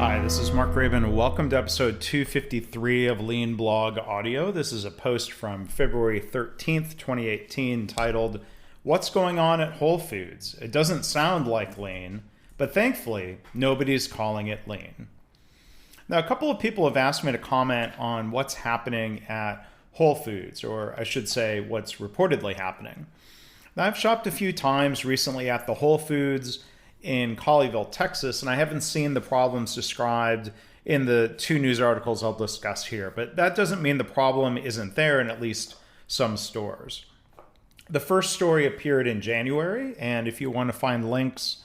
Hi, this is Mark Rabin. Welcome to episode 253 of Lean Blog Audio. This is a post from February 13th, 2018 titled, What's Going On at Whole Foods? It doesn't sound like lean, but thankfully, nobody's calling it lean. Now, a couple of people have asked me to comment on what's happening at Whole Foods, or I should say, what's reportedly happening. Now, I've shopped a few times recently at the Whole Foods in Colleyville, Texas, and I haven't seen the problems described in the two news articles I'll discuss here, but that doesn't mean the problem isn't there in at least some stores. The first story appeared in January, and if you want to find links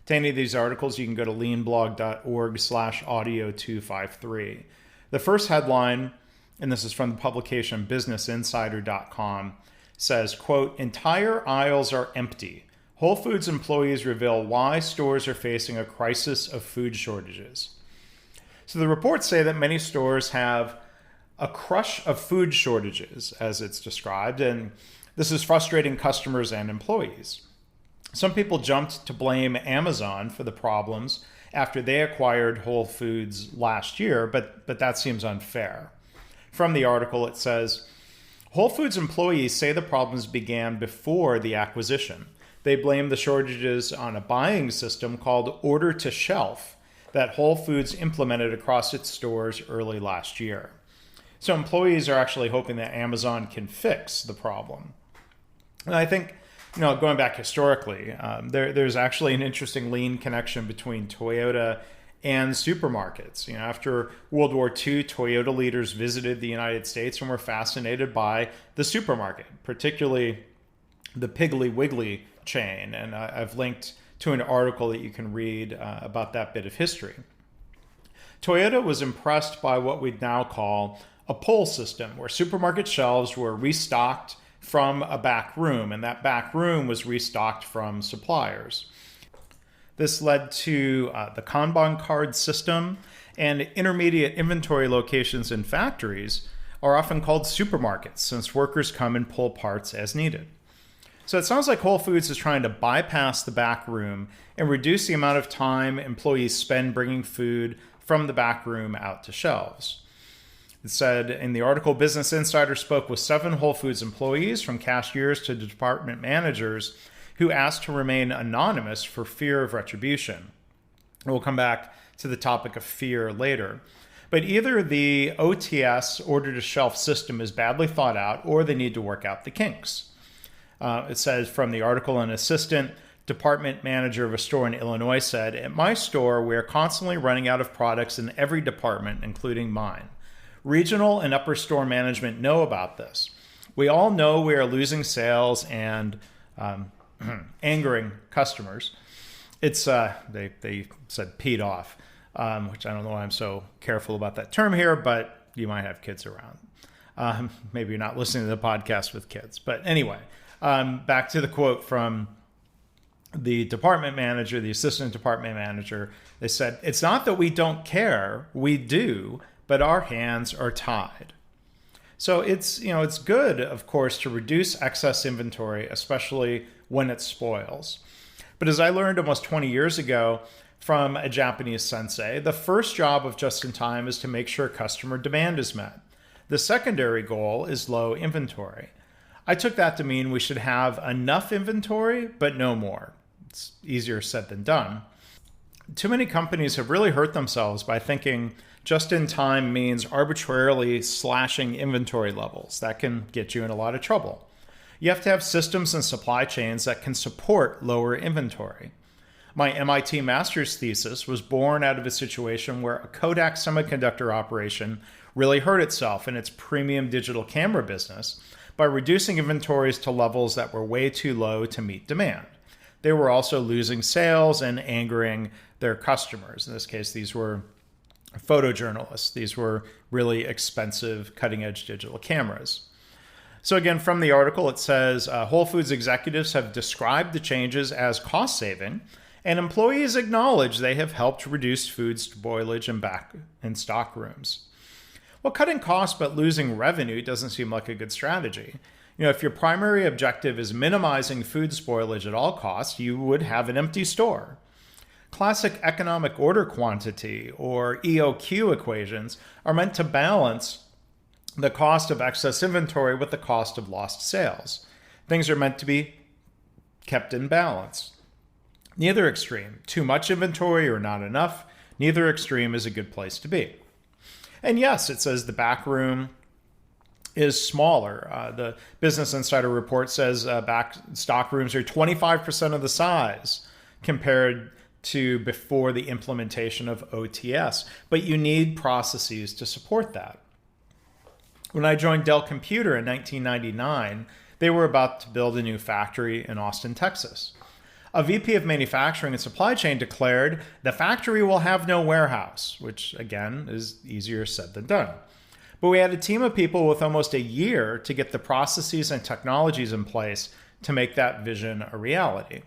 to any of these articles, you can go to leanblog.org/audio253. The first headline, and this is from the publication businessinsider.com, says, quote, entire aisles are empty. Whole Foods employees reveal why stores are facing a crisis of food shortages. So the reports say that many stores have a crush of food shortages, as it's described, and this is frustrating customers and employees. Some people jumped to blame Amazon for the problems after they acquired Whole Foods last year, but that seems unfair. From the article, it says, Whole Foods employees say the problems began before the acquisition. They blame the shortages on a buying system called Order to Shelf that Whole Foods implemented across its stores early last year. So employees are actually hoping that Amazon can fix the problem. And I think, going back historically, there's actually an interesting lean connection between Toyota and supermarkets. After World War II, Toyota leaders visited the United States and were fascinated by the supermarket, particularly the Piggly Wiggly chain, and I've linked to an article that you can read about that bit of history. Toyota was impressed by what we'd now call a pull system, where supermarket shelves were restocked from a back room, and that back room was restocked from suppliers. This led to the Kanban card system, and intermediate inventory locations in factories are often called supermarkets, since workers come and pull parts as needed. So it sounds like Whole Foods is trying to bypass the back room and reduce the amount of time employees spend bringing food from the back room out to shelves. It said in the article, Business Insider spoke with 7 Whole Foods employees, from cashiers to department managers, who asked to remain anonymous for fear of retribution. We'll come back to the topic of fear later. But either the OTS, Order to Shelf system, is badly thought out, or they need to work out the kinks. It says from the article, an assistant department manager of a store in Illinois said, at my store, we are constantly running out of products in every department, including mine. Regional and upper store management know about this. We all know we are losing sales and angering customers. It's, they said peed off, which I don't know why I'm so careful about that term here, but you might have kids around. Maybe you're not listening to the podcast with kids, but anyway. Back to the quote from the department manager, the assistant department manager. They said, it's not that we don't care, we do, but our hands are tied. So it's good, of course, to reduce excess inventory, especially when it spoils. But as I learned almost 20 years ago from a Japanese sensei, the first job of just-in-time is to make sure customer demand is met. The secondary goal is low inventory. I took that to mean we should have enough inventory, but no more. It's easier said than done. Too many companies have really hurt themselves by thinking just-in-time means arbitrarily slashing inventory levels. That can get you in a lot of trouble. You have to have systems and supply chains that can support lower inventory. My MIT master's thesis was born out of a situation where a Kodak semiconductor operation really hurt itself in its premium digital camera business by reducing inventories to levels that were way too low to meet demand. They were also losing sales and angering their customers. In this case, these were photojournalists. These were really expensive, cutting-edge digital cameras. So again, from the article, it says Whole Foods executives have described the changes as cost-saving, and employees acknowledge they have helped reduce food spoilage and back in stock rooms. Well, cutting costs but losing revenue doesn't seem like a good strategy. If your primary objective is minimizing food spoilage at all costs, you would have an empty store. Classic economic order quantity, or EOQ equations, are meant to balance the cost of excess inventory with the cost of lost sales. Things are meant to be kept in balance. Neither extreme, too much inventory or not enough, neither extreme is a good place to be. And yes, it says the back room is smaller. The Business Insider report says back stock rooms are 25% of the size compared to before the implementation of OTS. But you need processes to support that. When I joined Dell Computer in 1999, they were about to build a new factory in Austin, Texas. A VP of Manufacturing and Supply Chain declared, the factory will have no warehouse, which again is easier said than done. But we had a team of people with almost a year to get the processes and technologies in place to make that vision a reality.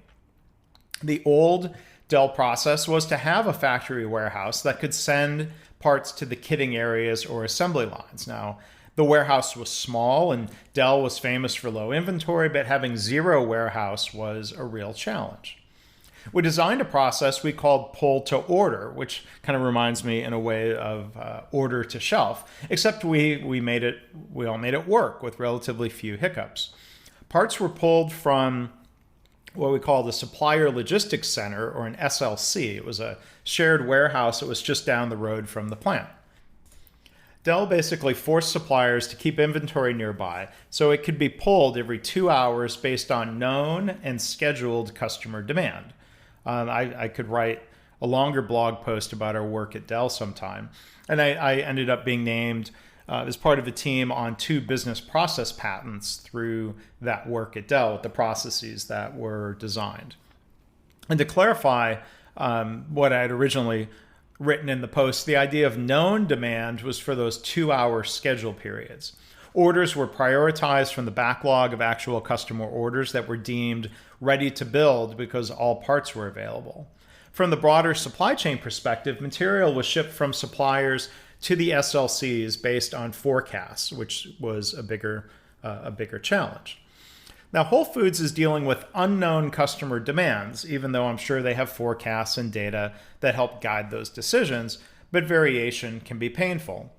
The old Dell process was to have a factory warehouse that could send parts to the kitting areas or assembly lines. Now, the warehouse was small and Dell was famous for low inventory, but having zero warehouse was a real challenge. We designed a process we called pull to order, which kind of reminds me in a way of order to shelf, except we all made it work with relatively few hiccups. Parts were pulled from what we call the Supplier Logistics Center, or an SLC. It was a shared warehouse that was just down the road from the plant. Dell basically forced suppliers to keep inventory nearby so it could be pulled every 2 hours based on known and scheduled customer demand. I could write a longer blog post about our work at Dell sometime. And I ended up being named as part of a team on 2 business process patents through that work at Dell with the processes that were designed. And to clarify what I had originally written in the post, the idea of known demand was for those 2-hour schedule periods. Orders were prioritized from the backlog of actual customer orders that were deemed ready to build because all parts were available. From the broader supply chain perspective, material was shipped from suppliers to the SLCs based on forecasts, which was a bigger challenge. Now, Whole Foods is dealing with unknown customer demands, even though I'm sure they have forecasts and data that help guide those decisions, but variation can be painful.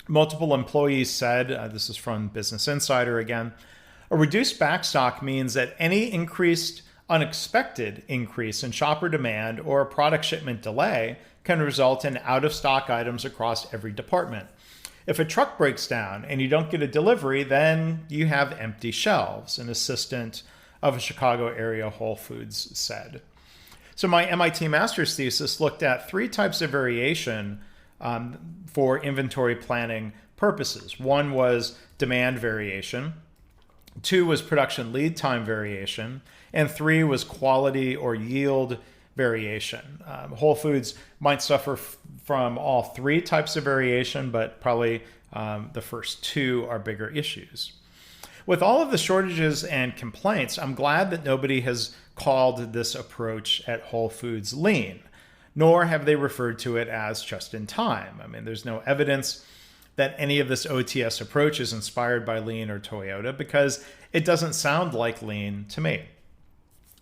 Multiple employees said, this is from Business Insider again, a reduced backstock means that any unexpected increase in shopper demand or a product shipment delay can result in out-of-stock items across every department. If a truck breaks down and you don't get a delivery, then you have empty shelves, an assistant of a Chicago area Whole Foods said. So my MIT master's thesis looked at 3 types of variation for inventory planning purposes. 1 was demand variation, 2 was production lead time variation, and 3 was quality or yield variation. Whole Foods might suffer from all 3 types of variation, but probably the first 2 are bigger issues. With all of the shortages and complaints, I'm glad that nobody has called this approach at Whole Foods lean, nor have they referred to it as just in time. I mean, there's no evidence that any of this OTS approach is inspired by lean or Toyota because it doesn't sound like lean to me.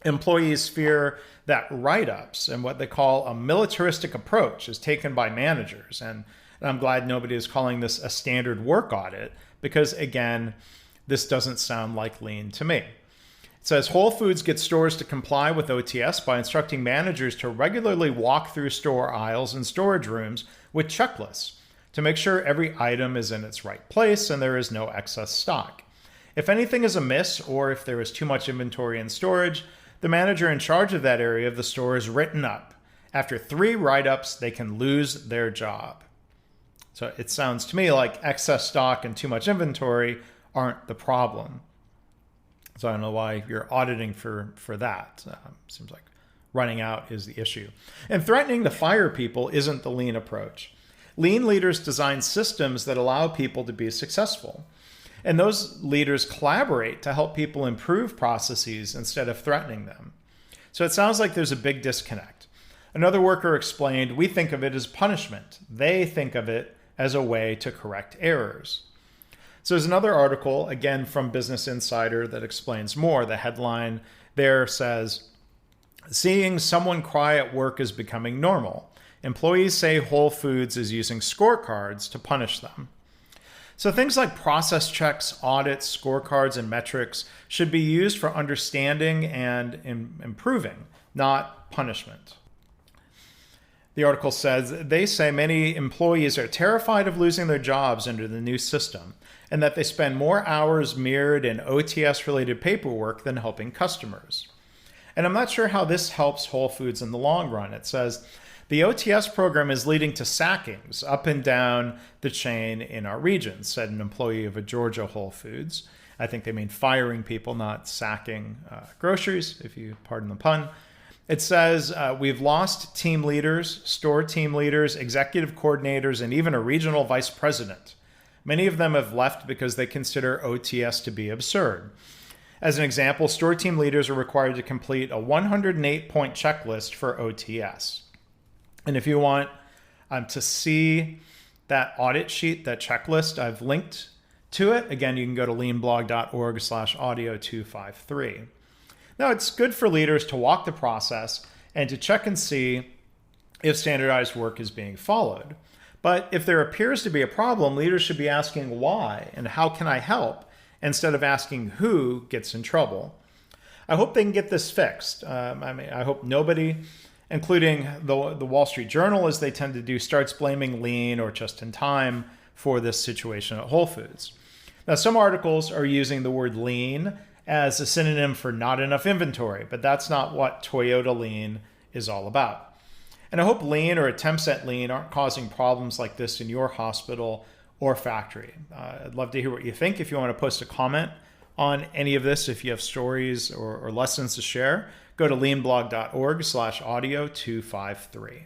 Employees fear that write-ups and what they call a militaristic approach is taken by managers. And I'm glad nobody is calling this a standard work audit because, again, this doesn't sound like lean to me. It says Whole Foods gets stores to comply with OTS by instructing managers to regularly walk through store aisles and storage rooms with checklists to make sure every item is in its right place and there is no excess stock. If anything is amiss or if there is too much inventory in storage, the manager in charge of that area of the store is written up. After 3 write-ups, they can lose their job. So it sounds to me like excess stock and too much inventory aren't the problem. So I don't know why you're auditing for that. Seems like running out is the issue. And threatening to fire people isn't the lean approach. Lean leaders design systems that allow people to be successful. And those leaders collaborate to help people improve processes instead of threatening them. So it sounds like there's a big disconnect. Another worker explained, we think of it as punishment. They think of it as a way to correct errors. So there's another article, again from Business Insider, that explains more. The headline there says, Seeing someone cry at work is becoming normal. Employees say Whole Foods is using scorecards to punish them. So things like process checks, audits, scorecards, and metrics should be used for understanding and improving, not punishment. The article says, they say many employees are terrified of losing their jobs under the new system, and that they spend more hours mirrored in OTS-related paperwork than helping customers. And I'm not sure how this helps Whole Foods in the long run. It says, the OTS program is leading to sackings up and down the chain in our region, said an employee of a Georgia Whole Foods. I think they mean firing people, not sacking groceries, if you pardon the pun. It says, we've lost team leaders, store team leaders, executive coordinators, and even a regional vice president. Many of them have left because they consider OTS to be absurd. As an example, store team leaders are required to complete a 108-point checklist for OTS. And if you want to see that audit sheet, that checklist, I've linked to it. Again, you can go to leanblog.org/audio253. Now, it's good for leaders to walk the process and to check and see if standardized work is being followed. But if there appears to be a problem, leaders should be asking why and how can I help, instead of asking who gets in trouble. I hope they can get this fixed. I hope nobody, including the Wall Street Journal, as they tend to do, starts blaming lean or just in time for this situation at Whole Foods. Now, some articles are using the word lean as a synonym for not enough inventory, but that's not what Toyota Lean is all about. And I hope lean or attempts at lean aren't causing problems like this in your hospital or factory. I'd love to hear what you think. If you want to post a comment on any of this, if you have stories or lessons to share, go to leanblog.org/audio253.